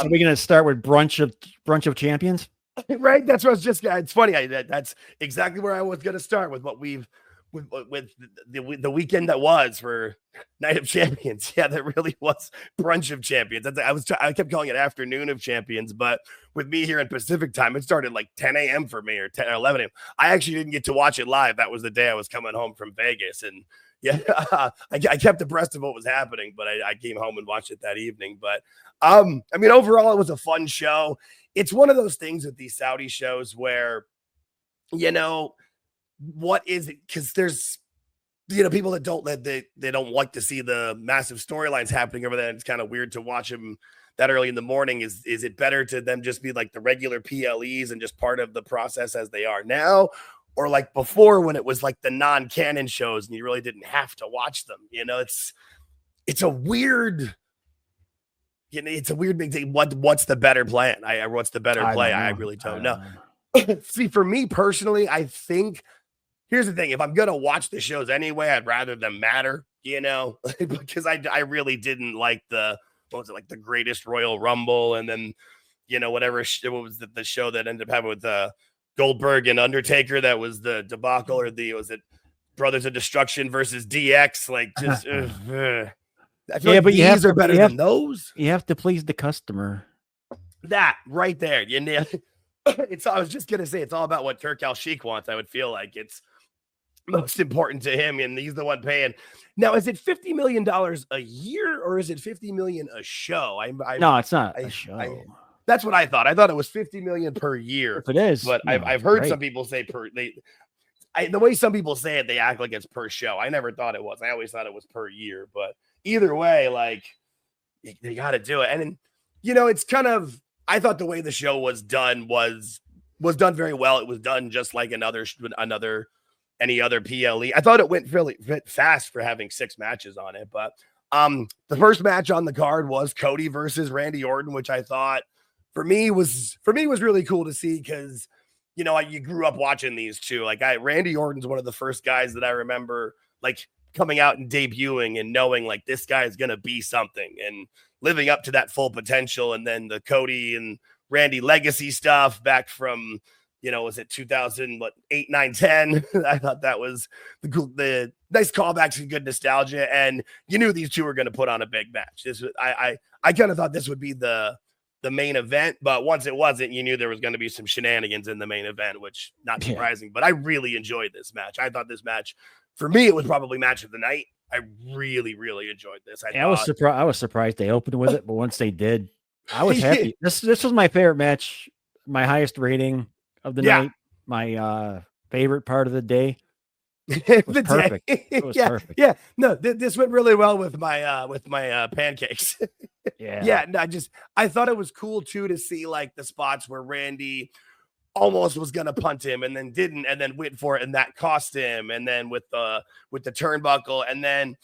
So we're gonna start with brunch of champions, right? That's what I was just. It's funny. That's exactly where I was going to start with what we've with the weekend that was for Night of Champions. Yeah, that really was brunch of champions. I kept calling it afternoon of champions, but with me here in Pacific time, it started like 10 a.m. for me or 10 or 11 a.m. I actually didn't get to watch it live. That was the day I was coming home from Vegas, and yeah, I kept abreast of what was happening, but I came home and watched it that evening. But I mean, overall, it was a fun show. It's one of those things with these Saudi shows where, what is it? Because there's, people that they don't like to see the massive storylines happening over there. And it's kind of weird to watch them that early in the morning. Is it better to them just be like the regular PLEs and just part of the process as they are now? Or like before when it was like the non-canon shows and you really didn't have to watch them. It's a weird, it's a weird big thing. What's the better plan? What's the better play? I really don't know. See, for me personally, I think here's the thing. If I'm going to watch the shows anyway, I'd rather them matter, because I really didn't like the Greatest Royal Rumble. And then, whatever, what was the show that ended up having with Goldberg and Undertaker? That was the debacle, or was it Brothers of Destruction versus DX? Like, just, I feel like these are better than those. You have to please the customer. That right there. I was just going to say, it's all about what Turk Al Sheik wants. I would feel like it's most important to him, and he's the one paying. Now, is it $50 million a year, or is it $50 million a show? No, it's not a show. That's what I thought. I thought it was $50 million per year. If it is, but I've heard some people say the way some people say it, they act like it's per show. I never thought it was. I always thought it was per year. But either way, like, they got to do it. And then, it's kind of, I thought the way the show was done was done very well. It was done just like any other PLE. I thought it went fairly fast for having 6 matches on it. But the first match on the card was Cody versus Randy Orton, which I thought for me was really cool to see, because you grew up watching these two. Like, Randy Orton's one of the first guys that I remember like coming out and debuting and knowing like this guy is gonna be something and living up to that full potential. And then the Cody and Randy legacy stuff back from, was it 2008, 9, 10? I thought that was the nice callbacks and good nostalgia. And you knew these two were going to put on a big match. I kind of thought this would be the main event, but once it wasn't, you knew there was going to be some shenanigans in the main event, which not surprising, but I really enjoyed this match. I thought this match, for me, it was probably match of the night. I really, really enjoyed this. I was surprised they opened with it, but once they did, I was happy. This was my favorite match, my highest rating of the night, my favorite part of the day. It was perfect. It was perfect. Yeah. No, this went really well with my pancakes. Yeah. No, I thought it was cool too to see like the spots where Randy almost was gonna punt him and then didn't, and then went for it, and that cost him. And then with the turnbuckle, and then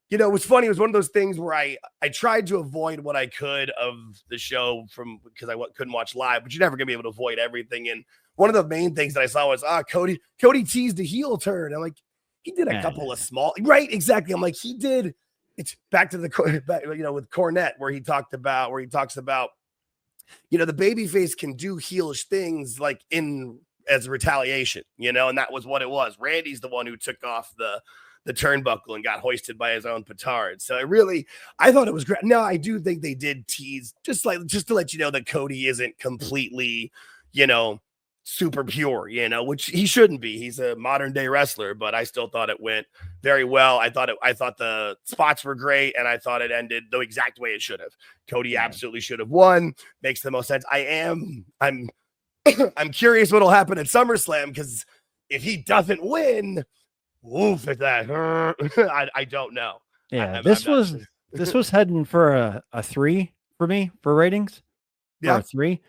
it was funny. It was one of those things where I tried to avoid what I could of the show because I couldn't watch live, but you're never gonna be able to avoid everything. And one of the main things that I saw was Cody teased a heel turn. I'm like, he did a couple of small, right? Exactly. I'm like, he did. It's back to with Cornette, where he talks about, the babyface can do heelish things like as retaliation, and that was what it was. Randy's the one who took off the turnbuckle and got hoisted by his own petard. So I thought it was great. Now I do think they did tease just to let you know that Cody isn't completely, super pure, which he shouldn't be. He's a modern day wrestler, but I still thought it went very well. I thought the spots were great, and I thought it ended the exact way it should have. Cody absolutely should have won. Makes the most sense. I'm curious what'll happen at SummerSlam, because if he doesn't win, oof at that. I don't know. Yeah, this was heading for a 3 for me for ratings. Yeah, a 3.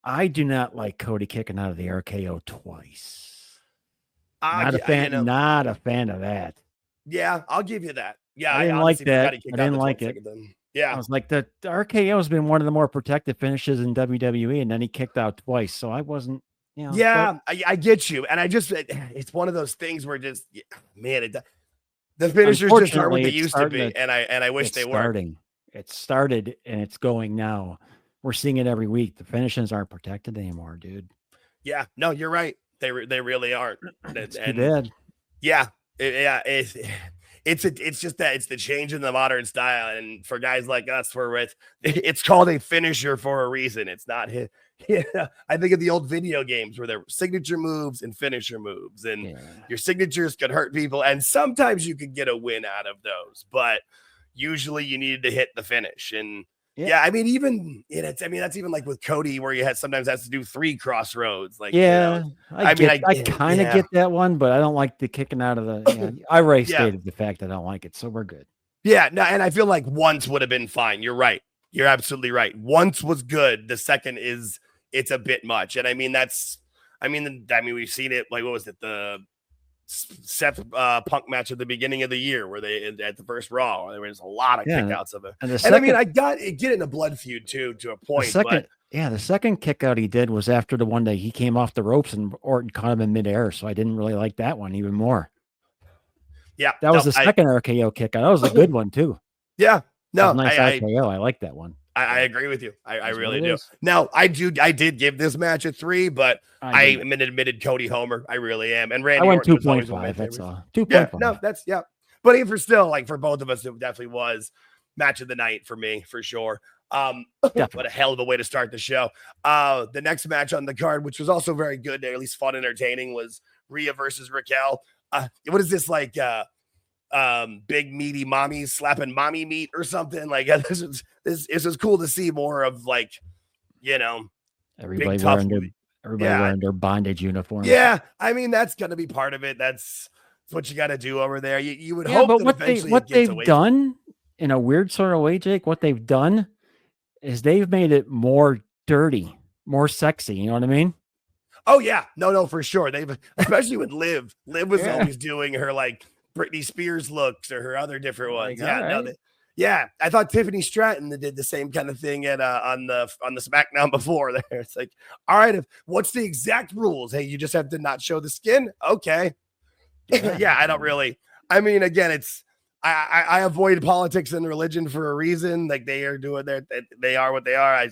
I do not like Cody kicking out of the RKO twice. Not a fan of that. Yeah, I'll give you that. Yeah, I didn't like that. I didn't like it. Yeah, I was like, the RKO has been one of the more protective finishes in WWE, and then he kicked out twice. So I wasn't. Yeah, I get you, and it's one of those things where the finishers just aren't what they used to be, and I wish they were. It started and it's going now. we're seeing it every week. The finishes aren't protected anymore, dude. Yeah, no, you're right. They really aren't. It's too bad. Yeah, it's just that it's the change in the modern style, and for guys like us, it's called a finisher for a reason. It's not hit. Yeah, I think of the old video games where there were signature moves and finisher moves, and your signatures could hurt people, and sometimes you could get a win out of those, but usually you needed to hit the finish. And I mean, that's even like with Cody, where you sometimes has to do 3 crossroads. Like, I kind of get that one, but I don't like the kicking out of the. I already stated the fact I don't like it, so we're good. Yeah, no, and I feel like once would have been fine. You're right. You're absolutely right. Once was good. The second it's a bit much, and I mean we've seen it. Like, what was it? The Seth Punk match at the beginning of the year where they at the first Raw, there was a lot of kickouts of it. And I mean, I got it get in a blood feud too, to a point. The second kick out he did was after the one day he came off the ropes and Orton caught him in midair. So I didn't really like that one even more. Yeah, that was the second RKO kick out. That was a good one too. Yeah, no, nice RKO. I like that one. I agree with you. I really do. Now, I did give this match a 3, but I am an admitted Cody homer. I really am. And Randy, I went 2.5. That's all. 2.5. Yeah, no, that's But even for both of us, it definitely was match of the night for me, for sure. What a hell of a way to start the show. The next match on the card, which was also very good, at least fun, entertaining, was Rhea versus Raquel. What is this, like big meaty mommies slapping mommy meat or something? Like, this is cool to see more of, like, everybody wearing their bondage uniforms. Yeah, I mean, that's gonna be part of it. That's what you got to do over there. You would hope. But what they've done in a weird sort of way, Jake, what they've done is they've made it more dirty, more sexy. You know what I mean? Oh yeah, no, for sure. They've, especially with Liv. Liv was always doing her like Britney Spears looks or her other different ones. I thought Tiffany Stratton did the same kind of thing at on the SmackDown before there. It's like, all right, what's the exact rules? Hey, you just have to not show the skin. Okay. I don't really. I mean, again, I avoid politics and religion for a reason. Like, they are doing they are what they are. I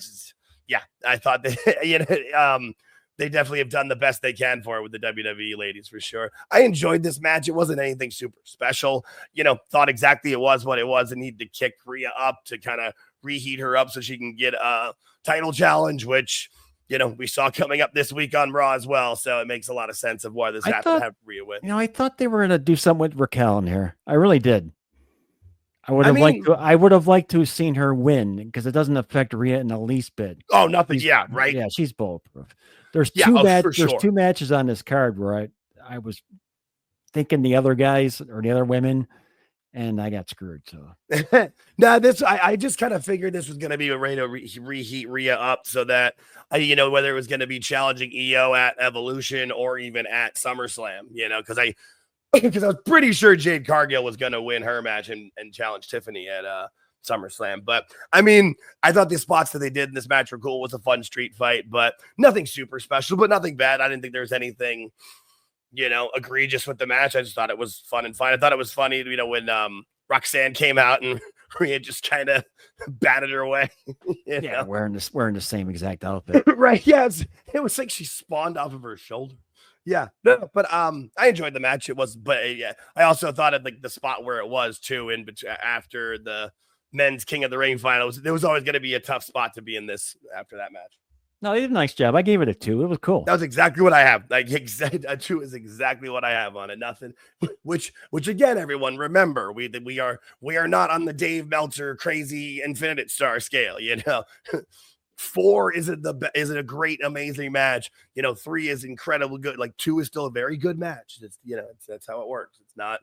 thought that they definitely have done the best they can for it with the WWE ladies, for sure. I enjoyed this match. It wasn't anything super special. Thought exactly it was what it was, and needed to kick Rhea up to kind of reheat her up so she can get a title challenge, which, we saw coming up this week on Raw as well. So it makes a lot of sense of why this happened to have Rhea win. I thought they were going to do something with Raquel in here. I really did. I would have liked to have seen her win, because it doesn't affect Rhea in the least bit. Oh, nothing. Right. Yeah, she's bulletproof. There's two matches on this card where I was thinking the other guys or the other women, and I got screwed. So I just kind of figured this was going to be a way to reheat Rhea up, so that whether it was going to be challenging EO at Evolution or even at SummerSlam, because I was pretty sure Jade Cargill was going to win her match and challenge Tiffany at SummerSlam. But I mean, I thought the spots that they did in this match were cool. It was a fun street fight, but nothing super special, but nothing bad. I didn't think there was anything, egregious with the match. I just thought it was fun and fine. I thought it was funny, when Roxanne came out and Rhea just kind of batted her away. Wearing the same exact outfit. Right. Yes. It was like she spawned off of her shoulder. Yeah, no, but I enjoyed the match. It was, but I also thought of like the spot where it was too, after the men's King of the Ring finals. There was always going to be a tough spot to be in this after that match. No, they did a nice job. I gave it a 2. It was cool. That was exactly what I have. Like, a 2 is exactly what I have on it. Nothing. Which again, everyone, remember, we are not on the Dave Meltzer crazy Infinite Star scale. 4 isn't a great, amazing match. 3 is incredibly good. Like, 2 is still a very good match. It's that's how it works. It's not.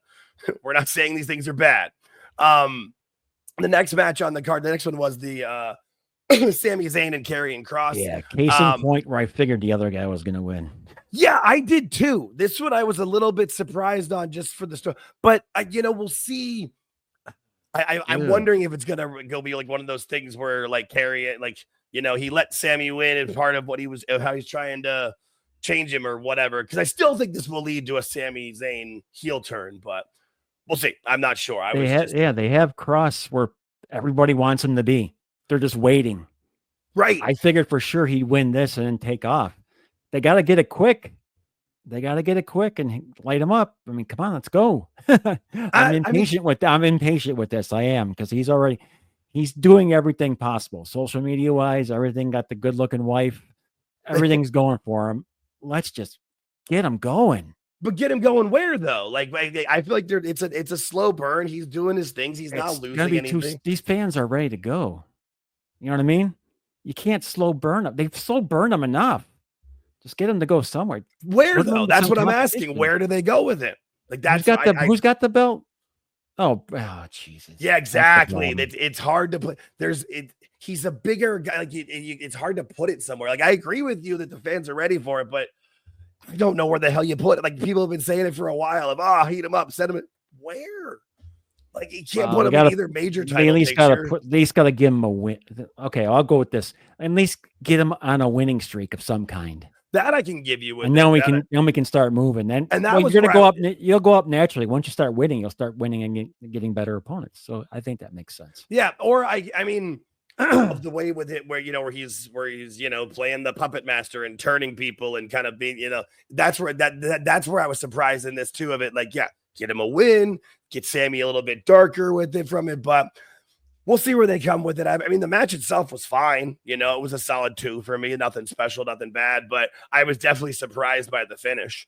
We're not saying these things are bad. The next match on the card, the next one was the Sami Zayn and Karrion Kross. Yeah, case in point where I figured the other guy was going to win. Yeah, I did too. This one I was a little bit surprised on, just for the story, but we'll see. I'm wondering if it's gonna go be like one of those things where like Karrion, like he let Sami win, and part of what how he's trying to change him or whatever. Because I still think this will lead to a Sami Zayn heel turn, but we'll see. I'm not sure. They have Kross where everybody wants him to be. They're just waiting. Right. I figured for sure he'd win this and then take off. They got to get it quick. They got to get it quick and light him up. I mean, come on, let's go. I'm impatient with this. I am, because he's doing everything possible. Social media wise, everything, got the good looking wife. Everything's going for him. Let's just get him going. But get him going where though? Like I feel like it's a slow burn. He's doing his things. He's not losing anything. These fans are ready to go. You know what I mean? You can't slow burn them. They've slow burned them enough. Just get them to go somewhere. Where though? That's what I'm asking. Where do they go with it? Like that's who's got the belt? Oh Jesus. Yeah, exactly. It's hard to put. He's a bigger guy. Like it's hard to put it somewhere. Like I agree with you that the fans are ready for it, but I don't know where the hell you put it. Like people have been saying it for a while. Of heat him up, send him. Where? Like you can't put him in either major title. At least got to give him a win. Okay, I'll go with this. At least get him on a winning streak of some kind. That I can give you, and then we can start moving. And that was gonna go up. You'll go up naturally once you start winning. You'll start winning and getting better opponents. So I think that makes sense. Yeah, or I mean, the way with it where he's playing the puppet master and turning people and kind of being that's where that's where I was surprised in this too of it. Like get him a win, get Sammy a little bit darker with it from it, but. We'll see where they come with it. I mean, the match itself was fine. It was a solid 2 for me. Nothing special, nothing bad. But I was definitely surprised by the finish,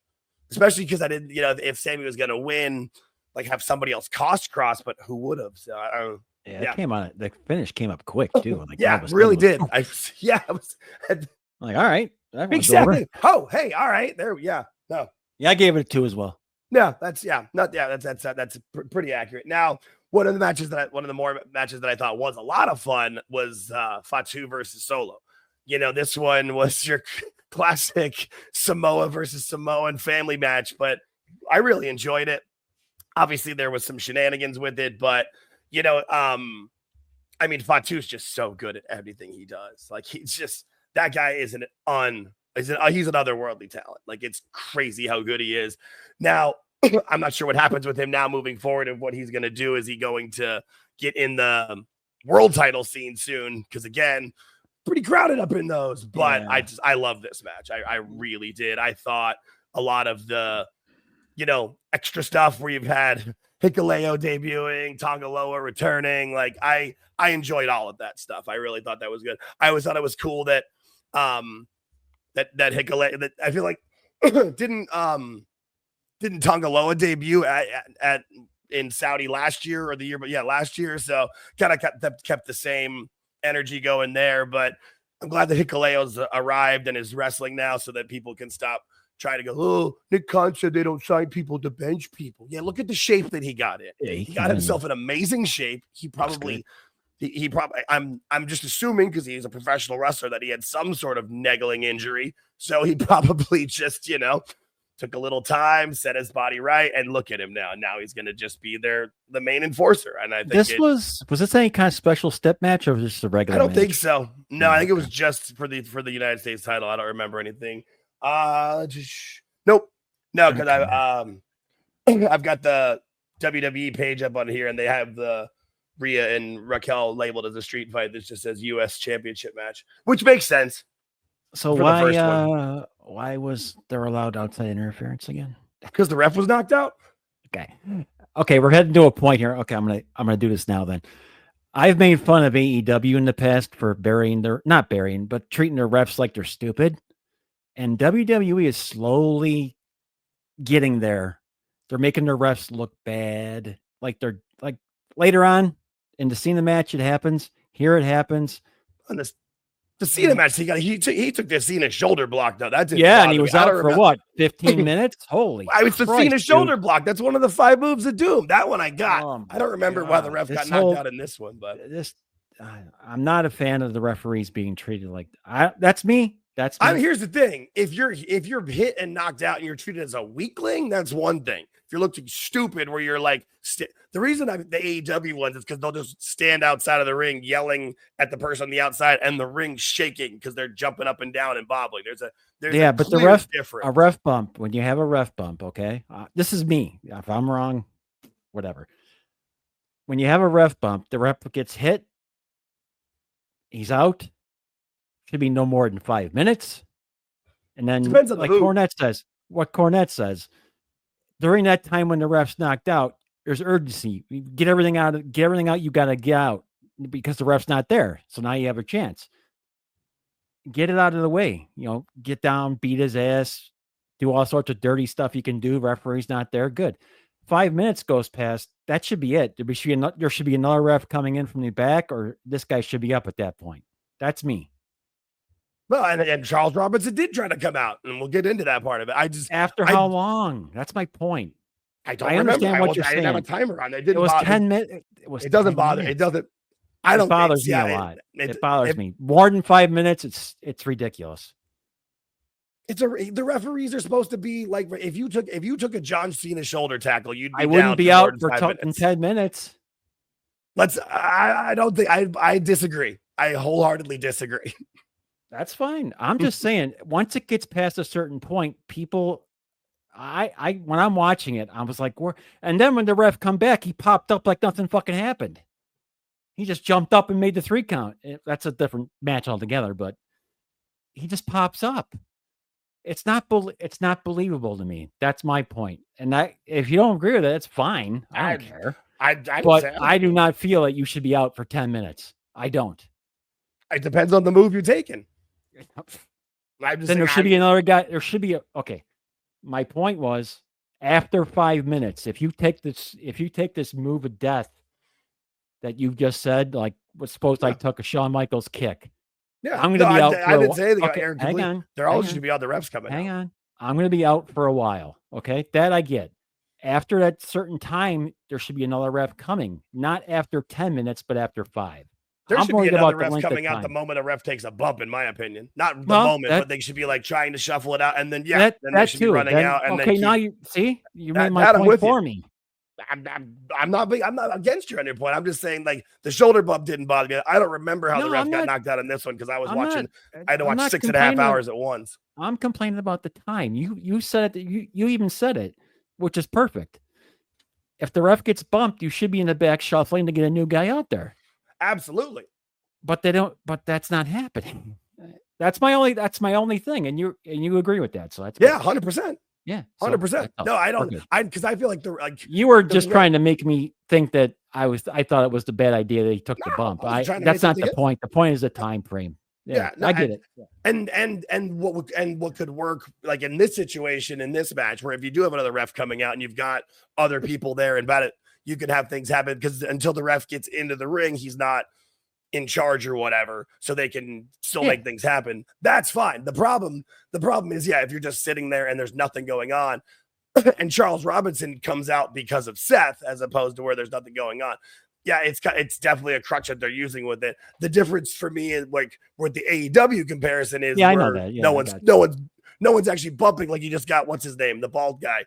especially because I didn't, if Sammy was going to win, like have somebody else cost cross, but who would have? So it came on. The finish came up quick too. Like, really did. I was like, all right, exactly. Oh, hey, all right, there. Yeah, no. Yeah, I gave it a 2 as well. Yeah, that's pretty accurate. Now. One of the more matches that I thought was a lot of fun was Fatu versus Solo. This one was your classic Samoa versus Samoan family match, but I really enjoyed it. Obviously, there was some shenanigans with it, but I mean, Fatu's just so good at everything he does. Like that guy is he's an otherworldly talent. Like it's crazy how good he is. Now. I'm not sure what happens with him now moving forward and what he's going to do. Is he going to get in the world title scene soon? Because again, pretty crowded up in those, but I love this match. I really did. I thought a lot of the, extra stuff where you've had Hikuleo debuting, Tongaloa returning. Like I enjoyed all of that stuff. I really thought that was good. I always thought it was cool that, that Hikuleo, that I feel like didn't Tongaloa debut in Saudi last year or the year, but last year. So kind of kept the same energy going there. But I'm glad that Hikuleo's arrived and is wrestling now so that people can stop trying to go, oh, Nick Khan said they don't sign people to bench people. Yeah, look at the shape that he got in. Yeah, he got himself in amazing shape. He probably, I'm just assuming because he's a professional wrestler that he had some sort of niggling injury. So he probably just, took a little time, set his body right, and look at him now. Now he's going to just be the main enforcer. And I think was this any kind of special step match or was this a regular? I don't think so. No, I think it was just for the United States title. I don't remember anything. Nope. No, because I've got the WWE page up on here, and they have the Rhea and Raquel labeled as a street fight. This just says U.S. Championship match, which makes sense. So why was there allowed outside interference again? Because the ref was knocked out. Okay, we're heading to a point here. Okay, I'm gonna do this now. Then I've made fun of AEW in the past for treating their refs like they're stupid, and WWE is slowly getting there. They're making their refs look bad, like they're like later on in the Cena match. It happens here. It happens on this. The Cena match, he took the Cena shoulder block though. That didn't and he was out for what 15 minutes. Holy, it's the Cena shoulder block. That's one of the 5 moves of doom. That one I got. I don't remember why the ref got knocked out in this one, but I'm not a fan of the referees being treated like that's me. That's me. Here's the thing: if you're hit and knocked out and you're treated as a weakling, that's one thing. If you're looking stupid, where you're like, the reason the AEW ones is because they'll just stand outside of the ring yelling at the person on the outside, and the ring's shaking because they're jumping up and down and bobbling. There's a but a ref bump when you have a ref bump. Okay, this is me. If I'm wrong, whatever. When you have a ref bump, the ref gets hit. He's out. should be no more than 5 minutes. And then, Depends on like the move. Cornette says, during that time when the ref's knocked out, there's urgency. Get everything out. You got to get out because the ref's not there. So now you have a chance. Get it out of the way. Get down, beat his ass, do all sorts of dirty stuff you can do. Referee's not there. Good. 5 minutes goes past. That should be it. There should be another ref coming in from the back, or this guy should be up at that point. That's me. Well, and Charles Robinson did try to come out, and we'll get into that part of it. After how long? That's my point. I understand what you're saying. I didn't have a timer on it. It was 10 minutes. It doesn't bother. It doesn't. It bothers me a lot. It bothers me more than 5 minutes. It's ridiculous. The referees are supposed to be like, if you took a John Cena shoulder tackle, I wouldn't be out for 10 minutes. I don't think I disagree. I wholeheartedly disagree. That's fine. I'm just saying, once it gets past a certain point, people, when I'm watching it, I was like, and then when the ref come back, he popped up like nothing fucking happened. He just jumped up and made the 3 count. That's a different match altogether, but he just pops up. It's not believable to me. That's my point. And if you don't agree with it, it's fine. I don't care. I do not feel that you should be out for 10 minutes. I don't. It depends on the move you're taking. Then there should be another guy. There should be okay. My point was, after 5 minutes, if you take this move of death that you just said, like I took a Shawn Michaels kick. Yeah, I'm going to be out. I didn't say anything. Okay, hang on. There always should be other refs coming. Hang on. I'm going to be out for a while. Okay, that I get. After that certain time, there should be another ref coming. Not after 10 minutes, but after 5. There should be another ref coming out the moment a ref takes a bump, in my opinion. Not the moment, but they should be like trying to shuffle it out, and then then they should be running out. And now you see, you made my point for me. I'm not against you on your point. I'm just saying, like, the shoulder bump didn't bother me. I don't remember how the ref got knocked out in this one because I was watching. I had to watch 6.5 hours at once. I'm complaining about the time. You said it. You even said it, which is perfect. If the ref gets bumped, you should be in the back shuffling to get a new guy out there. Absolutely. But they don't. But that's not happening. That's my only thing, and you agree with that. So that's 100%. Yeah, 100%. No, I don't. Because I feel like you were just trying to make me think that I thought it was the bad idea that he took the bump. That's not the point. The point is the time frame. Yeah, I get it. And what could work, like in this situation, in this match, where if you do have another ref coming out and you've got other people there and about it, you could have things happen because until the ref gets into the ring, he's not in charge or whatever, so they can still make things happen. That's fine. The problem is, if you're just sitting there and there's nothing going on, and Charles Robinson comes out because of Seth, as opposed to where there's nothing going on. Yeah, it's definitely a crutch that they're using with it. The difference for me is like with the AEW comparison is I know that. No one's actually bumping like you just got what's his name, the bald guy,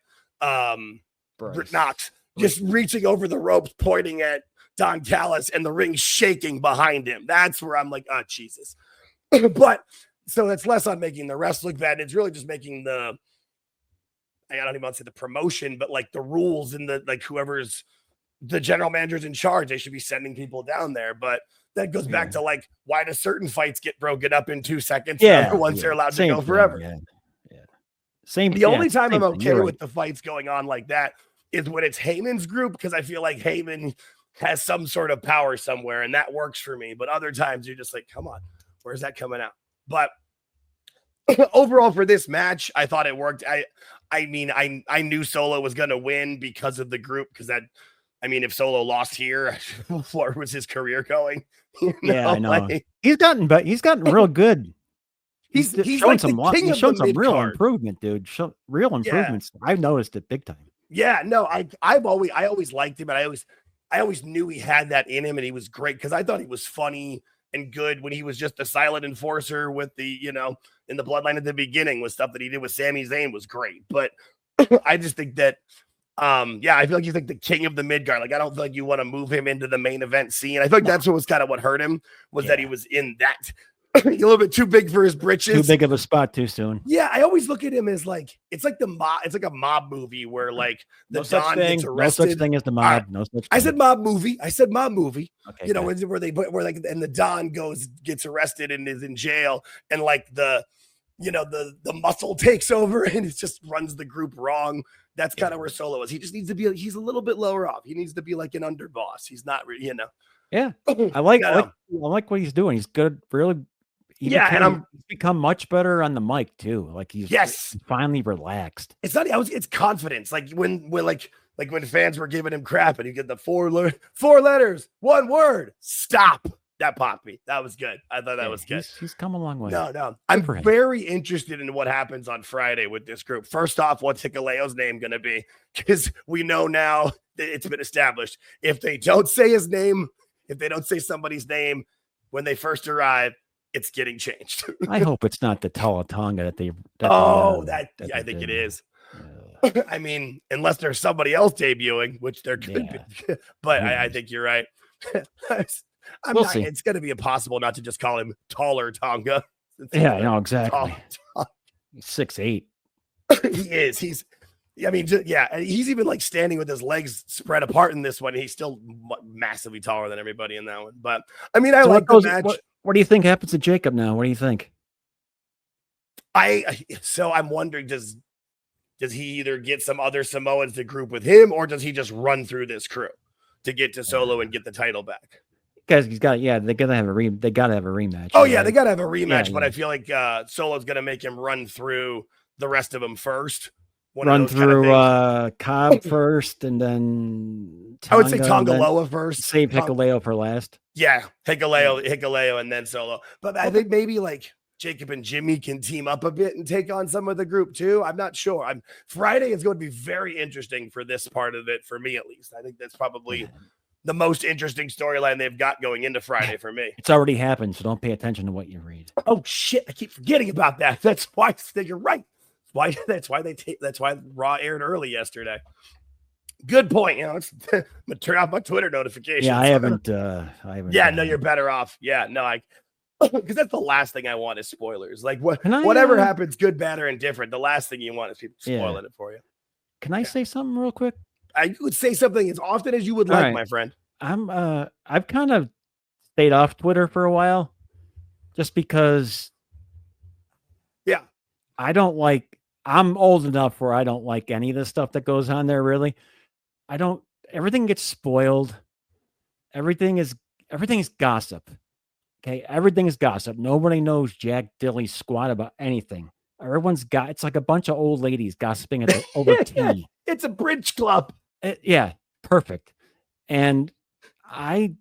Knox, just reaching over the ropes, pointing at Don Callis, and the ring shaking behind him. That's where I'm like, oh Jesus. But so that's less on making the refs look bad. It's really just making I don't even want to say the promotion, but like the rules and whoever's the general manager's in charge, they should be sending people down there. But that goes back to like, why do certain fights get broken up in 2 seconds? Yeah, other ones are allowed to go forever. The only time I'm okay with the fights going on like that is when it's Heyman's group, because I feel like Heyman has some sort of power somewhere, and that works for me. But other times you're just like, come on, where's that coming out? But overall for this match, I thought it worked. I mean, I knew Solo was going to win because of the group, because if Solo lost here, where was his career going? I know. Like, he's gotten real good. He's shown some real improvement, dude. Real improvements. Yeah. I've noticed it big time. Yeah, no, I always liked him, and I always knew he had that in him, and he was great because I thought he was funny and good when he was just the silent enforcer with the, in the Bloodline at the beginning, with stuff that he did with Sami Zayn was great. But I just think that, I feel like he's like the king of the midgard. Like, I don't feel like you want to move him into the main event scene. I feel like that's what was kind of what hurt him, was that he was in that a little bit too big for his britches. Too big of a spot too soon. Yeah, always look at him as like it's like a mob movie where like the Don gets arrested. No such thing as the mob. Right. No such thing. I said mob movie. Okay, you know, where like and the Don gets arrested and is in jail, and like the muscle takes over and it just runs the group wrong. That's kind of where Solo is. He just needs to be. He's a little bit lower off. He needs to be like an underboss. He's not, Yeah, I like what he's doing. He's good, really. He's become much better on the mic too. Like he's finally relaxed. It's not. It's confidence. Like when fans were giving him crap and he get the four letters, one word, stop. That popped me. That was good. I thought that was good. He's come a long way. No. I'm very interested in what happens on Friday with this group. First off, what's Hikuleo's name going to be? Because we know now that it's been established. If they don't say his name, if they don't say somebody's name when they first arrive, it's getting changed. I hope it's not the Tonga that they. I think it is. I mean, unless there's somebody else debuting, which there could be. But I think you're right. It's going to be impossible not to just call him Taller Tonga. Yeah, no, exactly. He's 6'8". He is. He's even like standing with his legs spread apart in this one. He's still massively taller than everybody in that one. But I mean, I like the match. What do you think happens to Jacob now? What do you think? I'm wondering, does he either get some other Samoans to group with him, or does he just run through this crew to get to Solo and get the title back? Because they gotta have a rematch. Oh yeah, they gotta have a rematch, but I feel like Solo's gonna make him run through the rest of them first. Run through Cobb first, and then Tonga, I would say Tongaloa first. Save Hikuleo for last. Yeah, Hikuleo, and then Solo. But I think maybe like Jacob and Jimmy can team up a bit and take on some of the group too. I'm not sure. Friday is going to be very interesting for this part of it, for me at least. I think that's probably the most interesting storyline they've got going into Friday for me. It's already happened, so don't pay attention to what you read. Oh shit! I keep forgetting about that. That's why you're right. That's why Raw aired early yesterday. Good point. I'm gonna turn off my Twitter notifications. Yeah, I haven't. Yeah, no, you're better off. Yeah, no, because that's the last thing I want is spoilers. Like whatever happens, good, bad, or indifferent. The last thing you want is people spoiling it for you. Can I say something real quick? I would say something as often as you would like, my friend. I've kind of stayed off Twitter for a while, just because. Yeah, I'm old enough where I don't like any of the stuff that goes on there. Really, everything gets spoiled. Everything is gossip. Okay. Everything is gossip. Nobody knows Jack Dilly's squat about anything. It's like a bunch of old ladies gossiping over tea. It's a bridge club. Yeah. Perfect. And I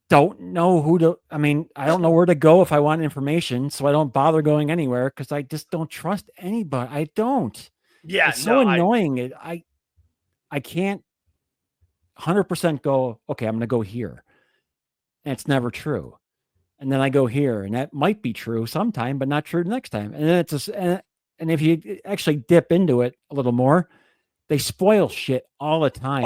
don't know I don't know where to go if I want information. So I don't bother going anywhere, because I just don't trust anybody. I don't. Yeah. It's so annoying. I can't 100% go, okay, I'm going to go here. And it's never true. And then I go here, and that might be true sometime, but not true the next time. And then it's just, and if you actually dip into it a little more, they spoil shit all the time.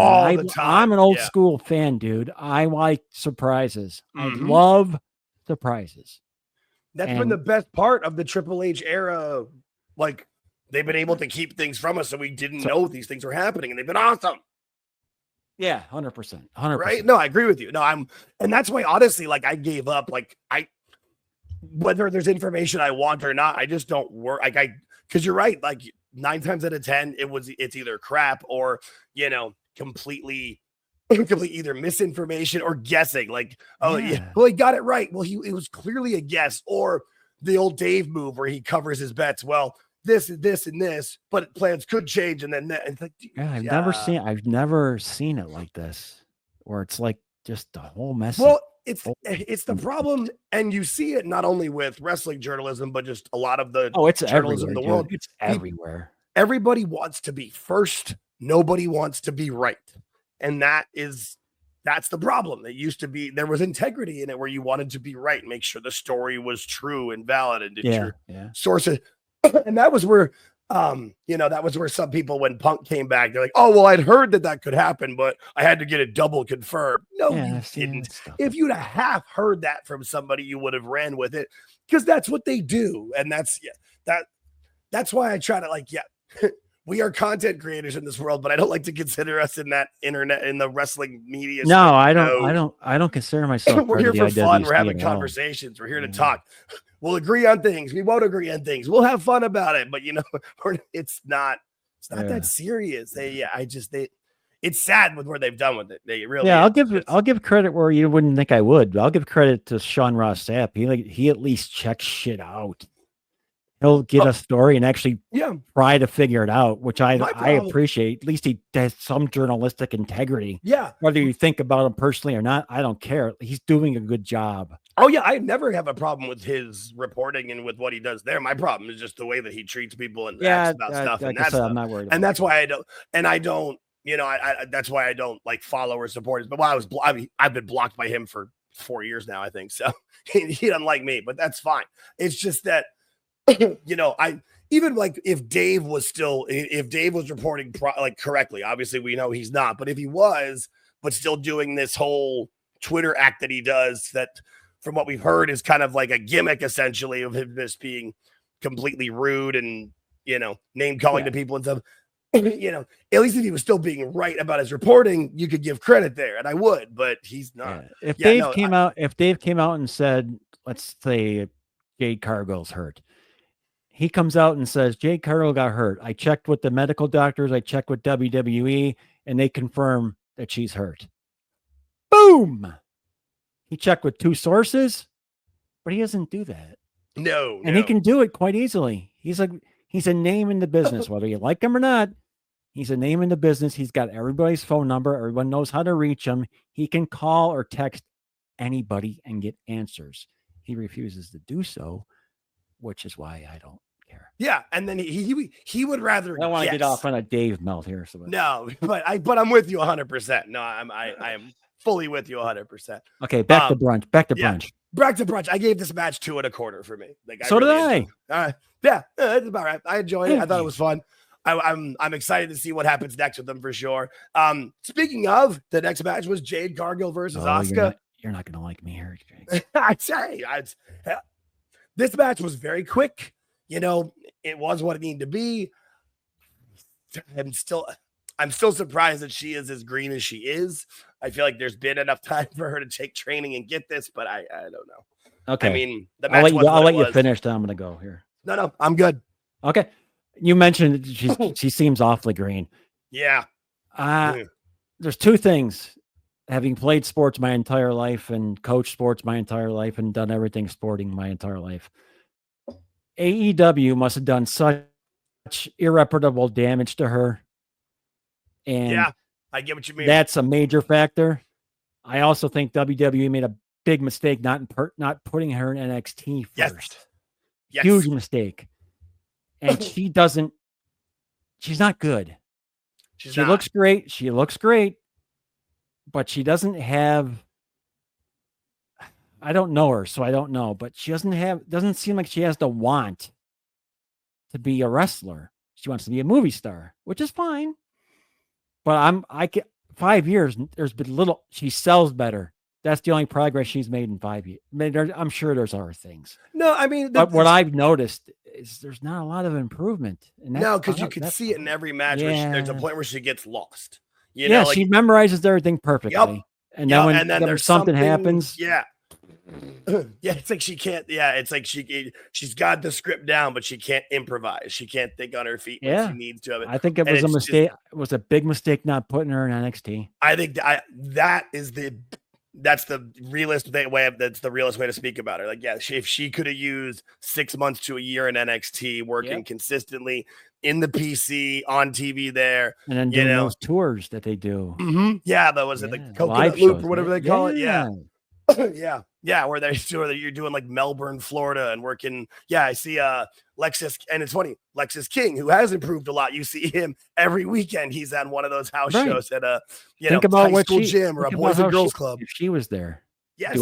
I'm an old school fan, dude. I like surprises. I love surprises. That's been the best part of the Triple H era. Like, they've been able to keep things from us, so we didn't know these things were happening, and they've been awesome. Yeah, 100%. 100%. Right? No, I agree with you. No, and that's why, honestly, like, I gave up. Like, whether there's information I want or not, I just don't work. Because you're right. Like, 9 times out of 10, it's either crap or, completely either misinformation or guessing. Like, well, he got it right. Well, it was clearly a guess, or the old Dave move where he covers his bets. Well, this and this and this, but plans could change. And then that, it's like, I've never seen it like this, where it's like just the whole mess. Well, it's the problem, and you see it not only with wrestling journalism, but just a lot of the journalism in the world. It's everywhere. Everybody wants to be first. Nobody wants to be right, and that's the problem. It used to be there was integrity in it, where you wanted to be right, make sure the story was true and valid, and your sources. And that was where, that was where some people, when Punk came back, they're like, oh, well, I'd heard that could happen, but I had to get it double confirmed. No, you didn't. If you'd have half heard that from somebody, you would have ran with it, because that's what they do. And that's why I try to like, we are content creators in this world, but I don't like to consider us in that internet, in the wrestling media. No, I don't consider myself. We're here for fun. We're having IWC conversations. We're here to talk. We'll agree on things. We won't agree on things. We'll have fun about it. But it's not that serious. It's sad with where they've done with it. They really, I'll give credit where you wouldn't think I would. I'll give credit to Sean Ross Sapp. He at least checks shit out. He'll get a story and actually try to figure it out, which I appreciate. At least he has some journalistic integrity. Yeah. Whether you think about him personally or not, I don't care. He's doing a good job. Oh, yeah. I never have a problem with his reporting and with what he does there. My problem is just the way that he treats people and acts about stuff. Like I said, I'm not worried. And that's why I don't. And I don't. That's why I don't like follow or support his. But I've been blocked by him for 4 years now, I think. So he doesn't like me, but that's fine. It's just that. I even like if Dave was reporting correctly, obviously we know he's not, but if he was, but still doing this whole Twitter act that he does, that from what we've heard is kind of like a gimmick essentially of him just being completely rude and, name calling to people and stuff, at least if he was still being right about his reporting, you could give credit there. And I would, but he's not. If Dave came out and said, let's say Jade Cargill's hurt. He comes out and says, Jade Cargill got hurt. I checked with the medical doctors. I checked with WWE, and they confirm that she's hurt. Boom. He checked with 2 sources, but he doesn't do that. No. And he can do it quite easily. He's a name in the business, whether you like him or not. He's a name in the business. He's got everybody's phone number. Everyone knows how to reach him. He can call or text anybody and get answers. He refuses to do so, which is why I don't care. Yeah, and then he would rather. I don't want to get off on a Dave melt here. So no, but I'm with you 100%. No, I am fully with you 100%. Okay, back to brunch. Back to brunch. I gave this match 2 1/4 for me. So did I. Yeah, it's about right. I enjoyed it. I thought it was fun. I'm excited to see what happens next with them for sure. Speaking of, the next match was Jade Cargill versus Asuka. You're not gonna like me here, Jake. I'd say this match was very quick. It was what it needed to be. I'm still surprised that she is as green as she is. I feel like there's been enough time for her to take training and get this, but I don't know. Okay. I mean, the match I'll let you finish. Then I'm gonna go here. No, I'm good. Okay. You mentioned she seems awfully green. Yeah. There's 2 things. Having played sports my entire life and coached sports my entire life and done everything sporting my entire life, AEW must have done such irreparable damage to her. And yeah, I get what you mean. That's a major factor. I also think WWE made a big mistake not putting her in NXT first. Yes. Huge mistake. And she's not good. She looks great. But she doesn't have, I don't know her, so I don't know, but she doesn't seem like she has the want to be a wrestler. She wants to be a movie star, which is fine. But 5 years, there's been little, she sells better. That's the only progress she's made in 5 years. I'm sure there's other things. No, I mean, but what I've noticed is there's not a lot of improvement. No, because you can see it in every match. Yeah. There's a point where she gets lost. She memorizes everything perfectly. Yep. And then when there's something happens. Yeah. It's like she can't. Yeah, it's like she's got the script down, but she can't improvise. She can't think on her feet when she needs to. I think it was a mistake. It was a big mistake not putting her in NXT. I think that's the realist way. That's the realest way to speak about her. Like, if she could have used 6 months to a year in NXT, working consistently in the PC on TV there, and then doing those tours that they do. Mm-hmm. Yeah, that was it, the Coconut Loop or whatever they call it. Yeah. Yeah, where you're doing like Melbourne, Florida, and working. Yeah, I see Lexus, and it's funny, Lexus King, who has improved a lot. You see him every weekend. He's on one of those house shows at a high school gym or a boys and girls club. If she was there, yes,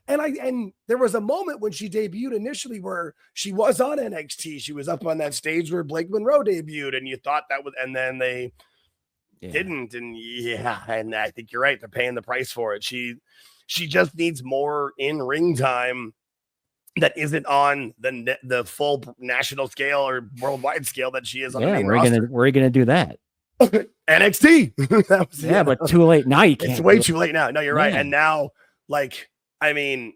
and there was a moment when she debuted initially where she was on NXT. She was up on that stage where Blake Monroe debuted, and you thought that was, and then they didn't, and and I think you're right. They're paying the price for it. She just needs more in ring time that isn't on the full national scale or worldwide scale that she is on the main where roster. are you gonna do that? NXT. But too late now. You can't. It's way too late now. No, you're right. Man. And now, like, I mean,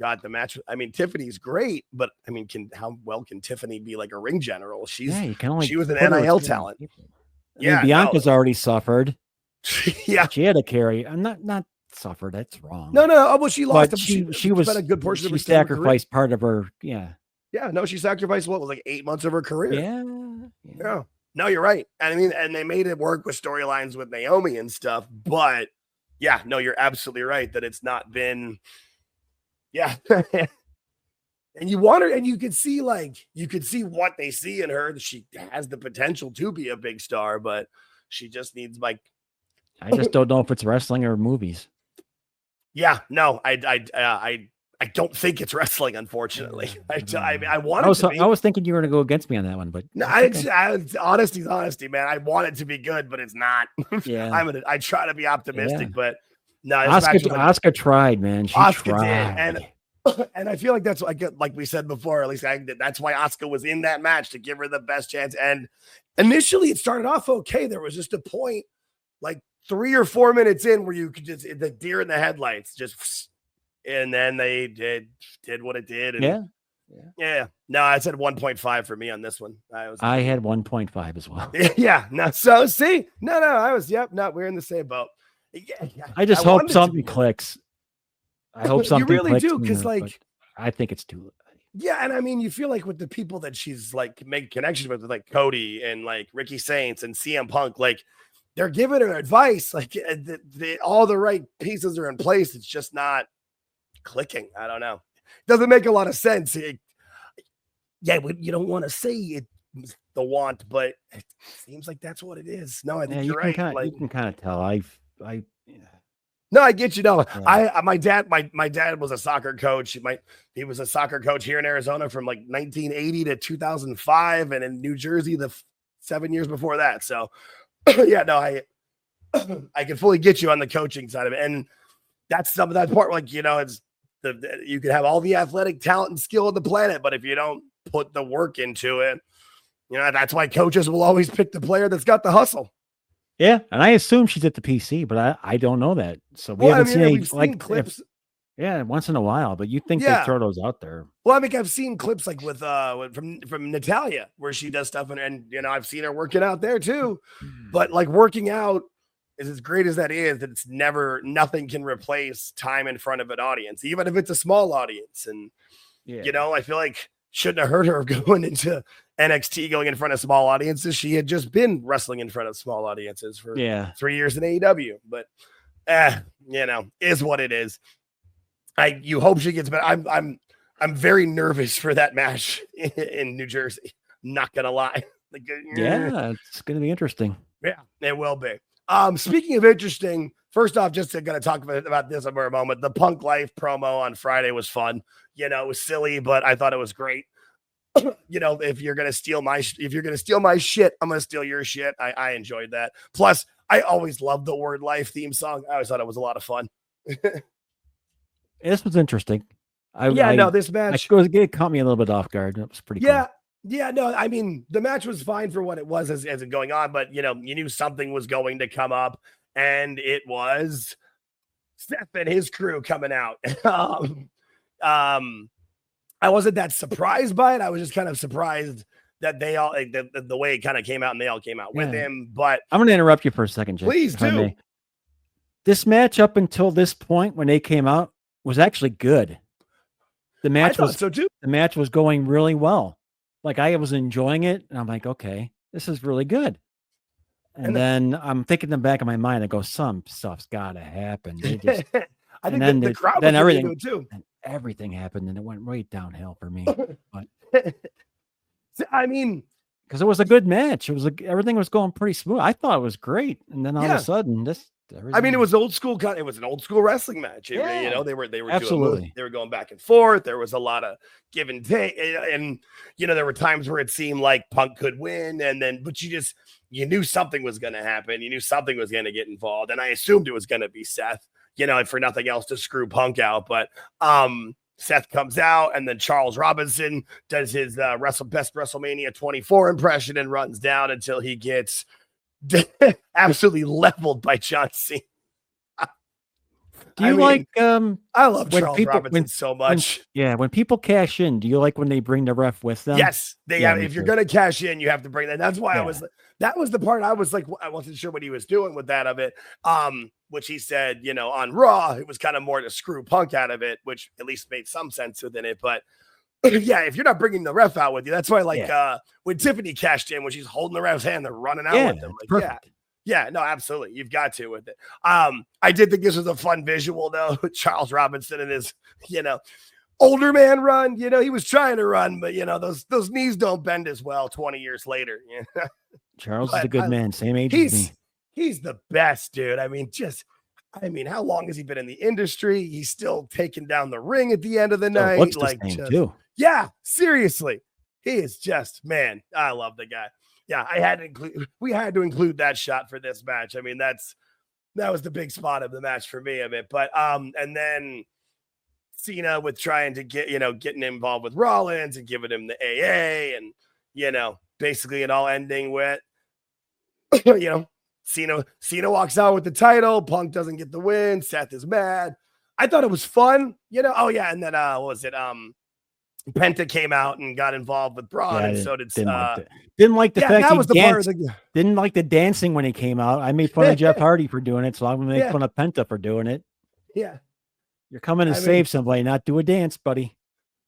God, the match. I mean, Tiffany's great, but I mean, how well can Tiffany be like a ring general? She was an NIL talent. Yeah, Bianca's already suffered. Yeah, she had to carry. I'm not suffered. That's wrong. No. Oh, well, she lost. But she was a good portion of her sacrificed part of her. Yeah. Yeah. No, she sacrificed what was like 8 months of her career. Yeah. No, you're right. And I mean, and they made it work with storylines with Naomi and stuff. But yeah, no, you're absolutely right that it's not been. Yeah. And you want her, and you could see what they see in her. She has the potential to be a big star, but she just needs like. I just don't know if it's wrestling or movies. Yeah, no, I don't think it's wrestling. Unfortunately, I want. I was thinking you were going to go against me on that one, but no, honesty's honesty, man. I want it to be good, but it's not. Yeah, I try to be optimistic, but no. Asuka tried, man. She tried, did, and I feel like that's like we said before. At least that's why Asuka was in that match, to give her the best chance. And initially, it started off okay. There was just a point, like 3 or 4 minutes in, where you could just the deer in the headlights, and then they did what it did. And yeah. No, I said 1.5 for me on this one. I had 1.5 as well. Yeah. No. So see, no. I was. Yep. No, we're in the same boat. Yeah. I just hope something clicks. I hope something. You really do, because like I think it's too late. Yeah, and I mean, you feel like with the people that she's like making connection with, like Cody and like Ricky Saints and CM Punk, like. They're giving her advice, like all the right pieces are in place. It's just not clicking. I don't know. Doesn't make a lot of sense. You don't want to say it's the want, but it seems like that's what it is. No, I think you're right. You can kind of tell. No, I get you. No, yeah. My dad was a soccer coach. He was a soccer coach here in Arizona from like 1980 to 2005, and in New Jersey 7 years before that. So. Yeah, no, I can fully get you on the coaching side of it, and that's some of that part. Like, it's you can have all the athletic talent and skill on the planet, but if you don't put the work into it, that's why coaches will always pick the player that's got the hustle. Yeah, and I assume she's at the PC, but I don't know that. So we haven't seen any clips. Once in a while, but you think they throw those out there? Well, I mean, I've seen clips like with from Natalia where she does stuff, and I've seen her working out there too. But like working out is as great as that is, that nothing can replace time in front of an audience, even if it's a small audience. And I feel like shouldn't have hurt her going into NXT, going in front of small audiences. She had just been wrestling in front of small audiences for 3 years in AEW, but is what it is. You hope she gets better. I'm very nervous for that match in New Jersey. Not gonna lie. It's gonna be interesting. Yeah, it will be. Speaking of interesting, first off, just gonna talk about this for a moment. The Punk Life promo on Friday was fun. It was silly, but I thought it was great. If you're gonna steal my shit, I'm gonna steal your shit. I enjoyed that. Plus, I always loved the Word Life theme song. I always thought it was a lot of fun. This was interesting. This match it caught me a little bit off guard. It was pretty cool. Yeah, no, I mean, the match was fine for what it was as it going on, but you knew something was going to come up, and it was Seth and his crew coming out. I wasn't that surprised by it. I was just kind of surprised that they all the way it kind of came out, and they all came out with him. But I'm going to interrupt you for a second, Jake. Please do. This match up until this point, when they came out, was actually good. The match was so too. The match was going really well. Like, I was enjoying it, and I'm like, okay, this is really good. And then I'm thinking in the back of my mind, I go, some stuff's got to happen. I think the crowd was everything into it too. And everything happened, and it went right downhill for me. But I mean, because it was a good match. It was everything was going pretty smooth. I thought it was great, and then all of a sudden, it was old school. It was an old school wrestling match. They were absolutely. They were going back and forth. There was a lot of give and take, and there were times where it seemed like Punk could win, but you knew something was going to happen. You knew something was going to get involved, and I assumed it was going to be Seth. For nothing else to screw Punk out, but Seth comes out, and then Charles Robinson does his best WrestleMania 24 impression and runs down until he gets absolutely leveled by John Cena. Do you like I love Charles Robinson so much. When people cash in, do you like when they bring the ref with them? Yes, if you're gonna cash in, you have to bring that. That's why that was the part I was like, I wasn't sure what he was doing with that of it. Which he said, on Raw, it was kind of more to screw Punk out of it, which at least made some sense within it. But yeah, if you're not bringing the ref out with you, that's why when Tiffany cashed in, when she's holding the ref's hand, they're running out with them. Like, yeah, no, absolutely. You've got to with it. I did think this was a fun visual though. Charles Robinson and his, older man run. He was trying to run, but those knees don't bend as well 20 years later. Charles is a good man, same age as me. He's the best, dude. How long has he been in the industry? He's still taking down the ring at the end of the night. Looks the same too. Yeah, seriously. He is just, man, I love the guy. Yeah, we had to include that shot for this match. That was the big spot of the match for me of it. But and then Cena with trying to getting involved with Rollins and giving him the AA, and basically it all ending with Cena walks out with the title. Punk doesn't get the win. Seth is mad. I thought it was fun, Oh yeah, and then what was it? Penta came out and got involved with Braun, and so did didn't like the fact that was the part of didn't like the dancing when he came out. I made fun of Jeff Hardy for doing it, so I'm gonna make fun of Penta for doing it. Yeah, you're coming to save somebody, not do a dance, buddy.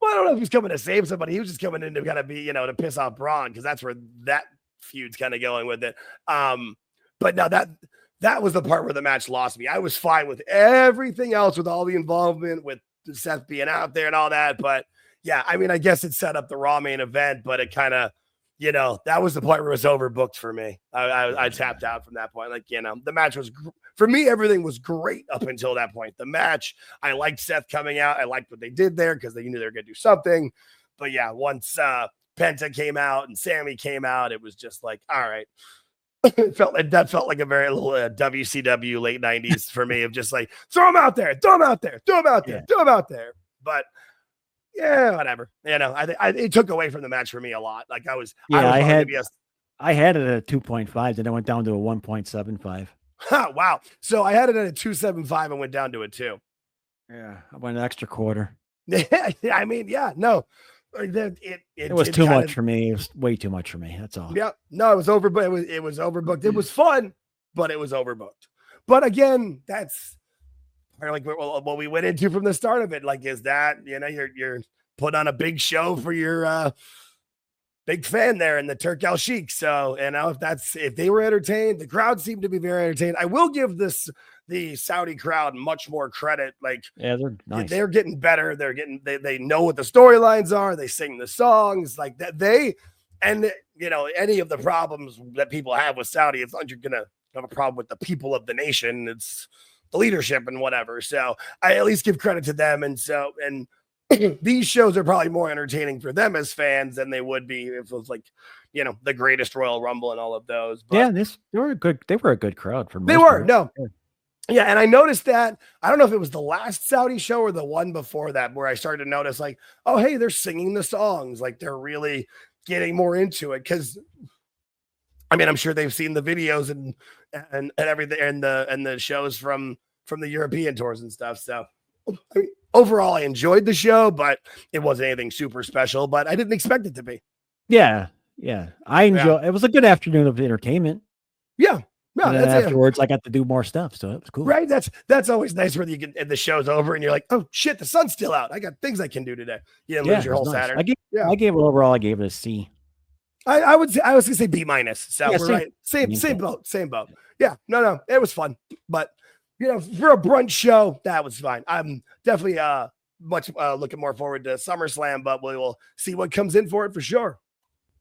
Well, I don't know if he's coming to save somebody. He was just coming in to kind of be, to piss off Braun, because that's where that feud's kind of going with it. But no, that was the part where the match lost me. I was fine with everything else, with all the involvement, with Seth being out there and all that, but. Yeah, I guess it set up the Raw main event, but it kind of, that was the point where it was overbooked for me. I tapped out from that point. Like, the match was, for me, everything was great up until that point. The match, I liked Seth coming out. I liked what they did there because they knew they were going to do something. But yeah, once Penta came out and Sammy came out, it was just like, all right. That felt like a very little WCW late 90s for me, of just like, throw him out there. But yeah, whatever. It took away from the match for me a lot. Like I had it at a 2.5, then I went down to a 1.75. Wow. So I had it at a 2.75 and went down to a 2. Yeah, I went an extra quarter. No. It was too much for me. It was way too much for me. That's all. Yeah. No, it was overbooked. It was overbooked. It was fun, but it was overbooked. But again, that's like what we went into from the start of it. Like, is that, you're put on a big show for your big fan there in the Turk El Sheikh. So, if they were entertained, the crowd seemed to be very entertained. I will give the Saudi crowd much more credit. Like, yeah, they're nice. They're getting better. They know what the storylines are. They sing the songs like that. Any of the problems that people have with Saudi, it's not you're going to have a problem with the people of the nation. It's the leadership and whatever. So I at least give credit to them. And these shows are probably more entertaining for them as fans than they would be if it was like, the greatest Royal Rumble and all of those. But yeah, they were a good crowd for most. They were. No. Yeah. And I noticed that, I don't know if it was the last Saudi show or the one before that, where I started to notice like, oh, hey, they're singing the songs. Like, they're really getting more into it. Cause I'm sure they've seen the videos and everything and the shows from the European tours and stuff. So overall, I enjoyed the show, but it wasn't anything super special, but I didn't expect it to be. Yeah. I enjoyed it. Was a good afternoon of entertainment. Yeah. And then afterwards, I got to do more stuff, so it was cool. Right? That's always nice when the show's over and you're like, oh shit, the sun's still out. I got things I can do today. You didn't lose your whole Saturday. I gave it a C. I was gonna say B-. So we're right. Same boat. Yeah, no, it was fun. But for a brunch show, that was fine. I'm definitely much looking more forward to SummerSlam, but we will see what comes in for it for sure.